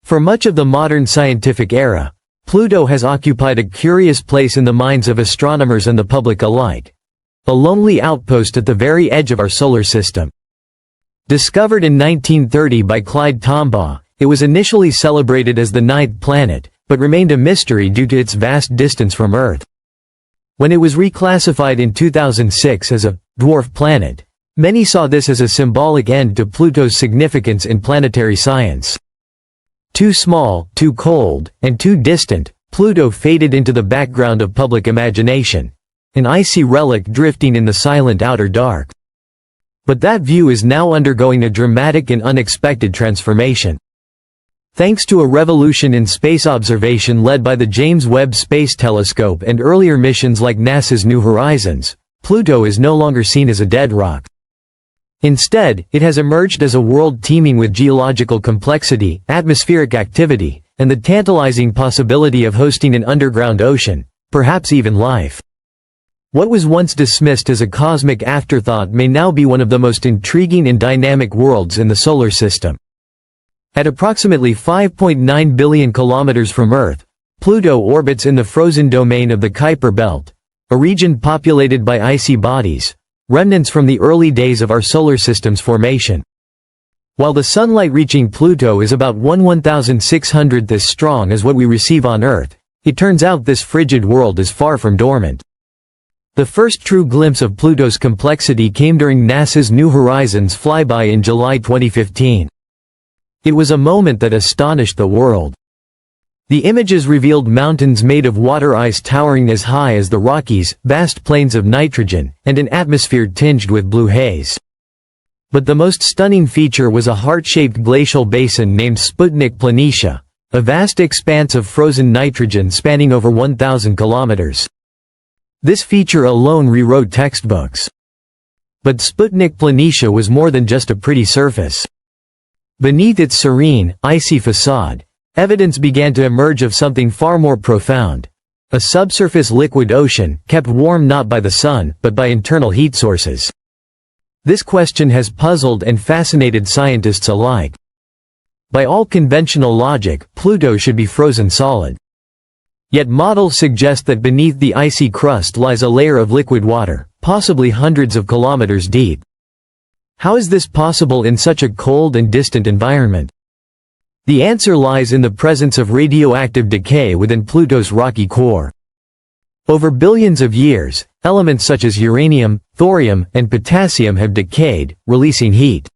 For much of the modern scientific era, Pluto has occupied a curious place in the minds of astronomers and the public alike. A lonely outpost at the very edge of our solar system. Discovered in 1930 by Clyde Tombaugh, it was initially celebrated as the ninth planet, but remained a mystery due to its vast distance from Earth. When it was reclassified in 2006 as a dwarf planet, many saw this as a symbolic end to Pluto's significance in planetary science. Too small, too cold, and too distant, Pluto faded into the background of public imagination, an icy relic drifting in the silent outer dark. But that view is now undergoing a dramatic and unexpected transformation. Thanks to a revolution in space observation led by the James Webb Space Telescope and earlier missions like NASA's New Horizons, Pluto is no longer seen as a dead rock. Instead, it has emerged as a world teeming with geological complexity, atmospheric activity, and the tantalizing possibility of hosting an underground ocean, perhaps even life. What was once dismissed as a cosmic afterthought may now be one of the most intriguing and dynamic worlds in the solar system. At approximately 5.9 billion kilometers from Earth, Pluto orbits in the frozen domain of the Kyper Belt, a region populated by icy bodies, remnants from the early days of our solar system's formation. While the sunlight reaching Pluto is about 1/1600th as strong as what we receive on Earth, it turns out this frigid world is far from dormant. The first true glimpse of Pluto's complexity came during NASA's New Horizons flyby in July 2015. It was a moment that astonished the world. The images revealed mountains made of water ice towering as high as the Rockies, vast plains of nitrogen, and an atmosphere tinged with blue haze. But the most stunning feature was a heart-shaped glacial basin named Sputnik Planitia, a vast expanse of frozen nitrogen spanning over 1,000 kilometers. This feature alone rewrote textbooks. But Sputnik Planitia was more than just a pretty surface. Beneath its serene, icy facade, evidence began to emerge of something far more profound. A subsurface liquid ocean, kept warm not by the sun, but by internal heat sources. This question has puzzled and fascinated scientists alike. By all conventional logic, Pluto should be frozen solid. Yet models suggest that beneath the icy crust lies a layer of liquid water, possibly hundreds of kilometers deep. How is this possible in such a cold and distant environment? The answer lies in the presence of radioactive decay within Pluto's rocky core. Over billions of years, elements such as uranium, thorium, and potassium have decayed, releasing heat.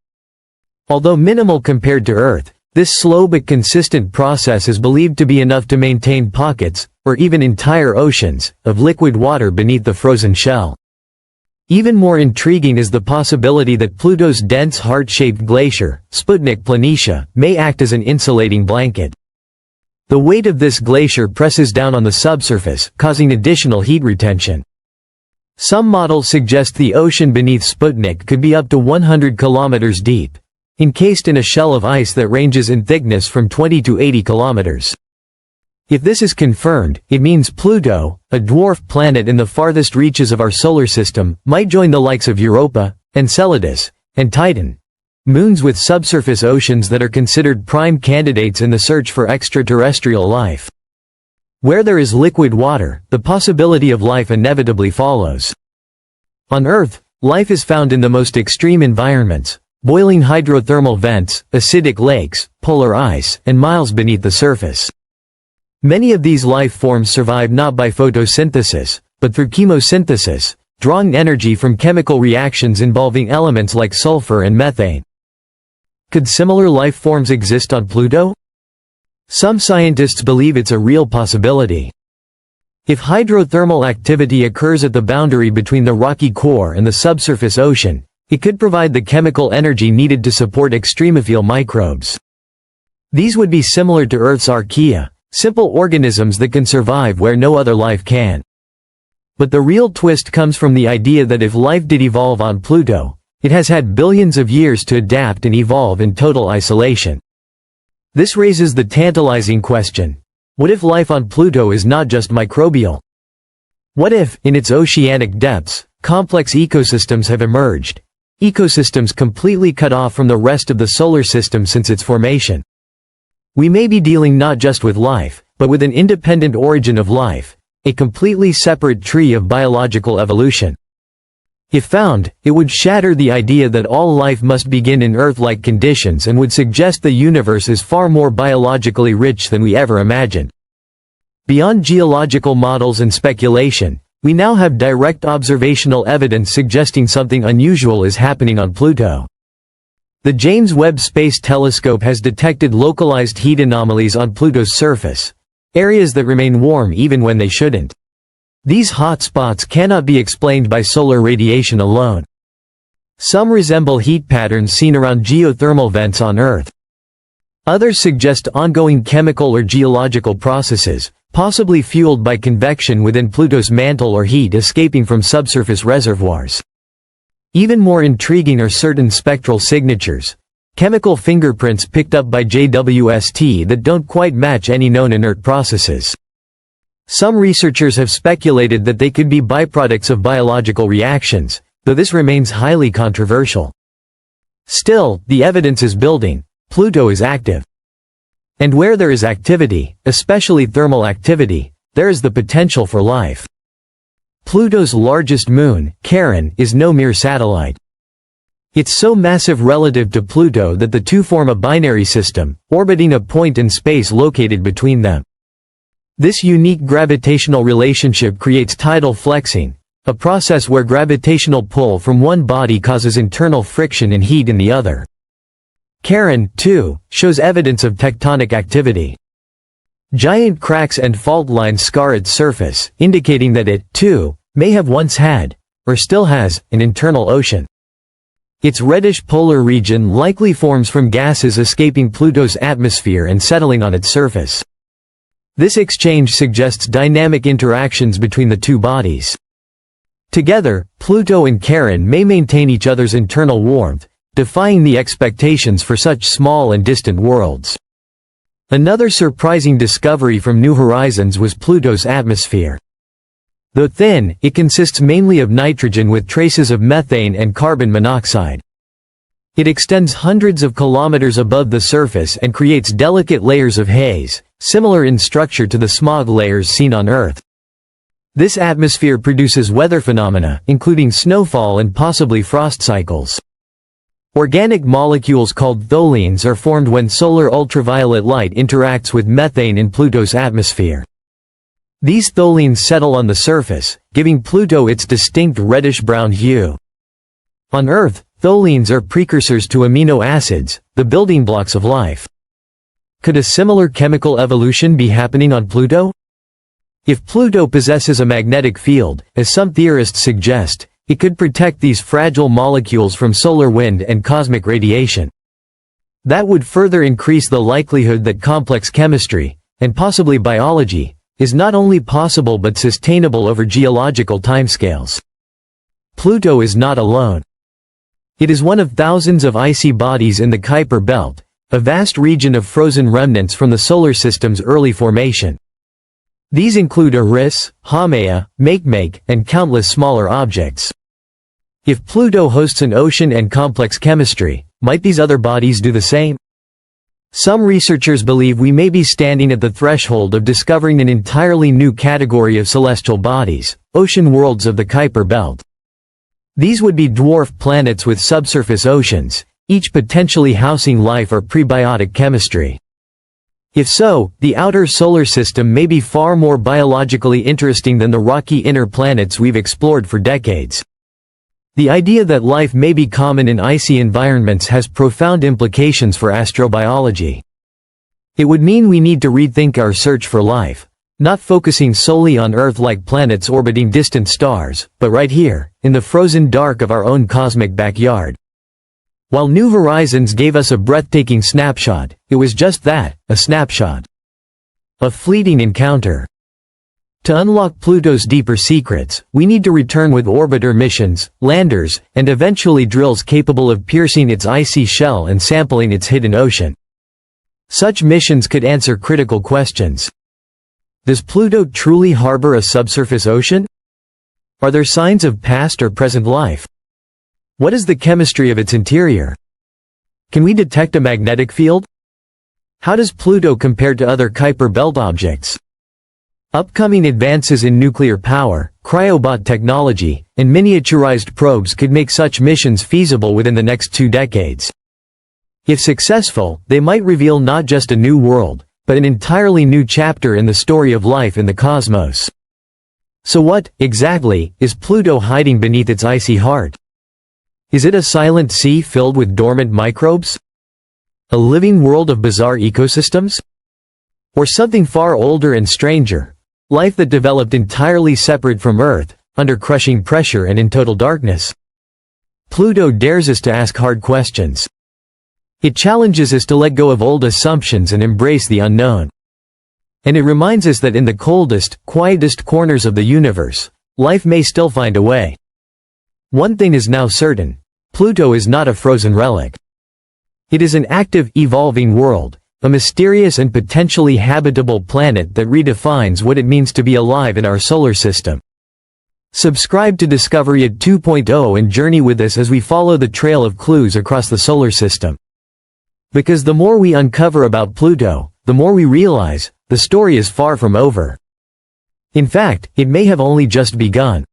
Although minimal compared to Earth, this slow but consistent process is believed to be enough to maintain pockets, or even entire oceans, of liquid water beneath the frozen shell. Even more intriguing is the possibility that Pluto's dense heart-shaped glacier, Sputnik Planitia, may act as an insulating blanket. The weight of this glacier presses down on the subsurface, causing additional heat retention. Some models suggest the ocean beneath Sputnik could be up to 100 kilometers deep, encased in a shell of ice that ranges in thickness from 20 to 80 kilometers. If this is confirmed, it means Pluto, a dwarf planet in the farthest reaches of our solar system, might join the likes of Europa, Enceladus, and Titan, moons with subsurface oceans that are considered prime candidates in the search for extraterrestrial life. Where there is liquid water, the possibility of life inevitably follows. On Earth, life is found in the most extreme environments, boiling hydrothermal vents, acidic lakes, polar ice, and miles beneath the surface. Many of these life forms survive not by photosynthesis, but through chemosynthesis, drawing energy from chemical reactions involving elements like sulfur and methane. Could similar life forms exist on Pluto? Some scientists believe it's a real possibility. If hydrothermal activity occurs at the boundary between the rocky core and the subsurface ocean, it could provide the chemical energy needed to support extremophile microbes. These would be similar to Earth's archaea, simple organisms that can survive where no other life can. But the real twist comes from the idea that if life did evolve on Pluto, it has had billions of years to adapt and evolve in total isolation. This raises the tantalizing question: what if life on Pluto is not just microbial? What if, in its oceanic depths, complex ecosystems have emerged, ecosystems completely cut off from the rest of the solar system since its formation? We may be dealing not just with life, but with an independent origin of life, a completely separate tree of biological evolution. If found, it would shatter the idea that all life must begin in Earth-like conditions and would suggest the universe is far more biologically rich than we ever imagined. Beyond geological models and speculation, we now have direct observational evidence suggesting something unusual is happening on Pluto. The James Webb Space Telescope has detected localized heat anomalies on Pluto's surface, areas that remain warm even when they shouldn't. These hot spots cannot be explained by solar radiation alone. Some resemble heat patterns seen around geothermal vents on Earth. Others suggest ongoing chemical or geological processes, possibly fueled by convection within Pluto's mantle or heat escaping from subsurface reservoirs. Even more intriguing are certain spectral signatures, chemical fingerprints picked up by JWST that don't quite match any known inert processes. Some researchers have speculated that they could be byproducts of biological reactions, though this remains highly controversial. Still, the evidence is building. Pluto is active. And where there is activity, especially thermal activity, there is the potential for life. Pluto's largest moon, Karen, is no mere satellite. It's so massive relative to Pluto that the two form a binary system, orbiting a point in space located between them. This unique gravitational relationship creates tidal flexing, a process where gravitational pull from one body causes internal friction and heat in the other. Karen, too, shows evidence of tectonic activity. Giant cracks and fault lines scar its surface, indicating that it, too, may have once had, or still has, an internal ocean. Its reddish polar region likely forms from gases escaping Pluto's atmosphere and settling on its surface. This exchange suggests dynamic interactions between the two bodies. Together, Pluto and Karen may maintain each other's internal warmth, defying the expectations for such small and distant worlds. Another surprising discovery from New Horizons was Pluto's atmosphere. Though thin, it consists mainly of nitrogen with traces of methane and carbon monoxide. It extends hundreds of kilometers above the surface and creates delicate layers of haze, similar in structure to the smog layers seen on Earth. This atmosphere produces weather phenomena, including snowfall and possibly frost cycles. Organic molecules called tholins are formed when solar ultraviolet light interacts with methane in Pluto's atmosphere. These tholins settle on the surface, giving Pluto its distinct reddish-brown hue. On Earth, tholins are precursors to amino acids, the building blocks of life. Could a similar chemical evolution be happening on Pluto? If Pluto possesses a magnetic field, as some theorists suggest, it could protect these fragile molecules from solar wind and cosmic radiation. That would further increase the likelihood that complex chemistry, and possibly biology, is not only possible but sustainable over geological timescales. Pluto is not alone. It is one of thousands of icy bodies in the Kyper Belt, a vast region of frozen remnants from the solar system's early formation. These include Eris, Haumea, Makemake, and countless smaller objects. If Pluto hosts an ocean and complex chemistry, might these other bodies do the same? Some researchers believe we may be standing at the threshold of discovering an entirely new category of celestial bodies, ocean worlds of the Kyper Belt. These would be dwarf planets with subsurface oceans, each potentially housing life or prebiotic chemistry. If so, the outer solar system may be far more biologically interesting than the rocky inner planets we've explored for decades. The idea that life may be common in icy environments has profound implications for astrobiology. It would mean we need to rethink our search for life, not focusing solely on Earth-like planets orbiting distant stars, but right here, in the frozen dark of our own cosmic backyard. While New Horizons gave us a breathtaking snapshot, it was just that, a snapshot. A fleeting encounter. To unlock Pluto's deeper secrets, we need to return with orbiter missions, landers, and eventually drills capable of piercing its icy shell and sampling its hidden ocean. Such missions could answer critical questions. Does Pluto truly harbor a subsurface ocean? Are there signs of past or present life? What is the chemistry of its interior? Can we detect a magnetic field? How does Pluto compare to other Kuiper Belt objects? Upcoming advances in nuclear power, cryobot technology, and miniaturized probes could make such missions feasible within the next 2 decades. If successful, they might reveal not just a new world, but an entirely new chapter in the story of life in the cosmos. So what, exactly, is Pluto hiding beneath its icy heart? Is it a silent sea filled with dormant microbes? A living world of bizarre ecosystems? Or something far older and stranger? Life that developed entirely separate from Earth, under crushing pressure and in total darkness? Pluto dares us to ask hard questions. It challenges us to let go of old assumptions and embrace the unknown. And it reminds us that in the coldest, quietest corners of the universe, life may still find a way. One thing is now certain: Pluto is not a frozen relic. It is an active, evolving world, a mysterious and potentially habitable planet that redefines what it means to be alive in our solar system. Subscribe to Discovery 2.0 and journey with us as we follow the trail of clues across the solar system. Because the more we uncover about Pluto, the more we realize the story is far from over. In fact, it may have only just begun.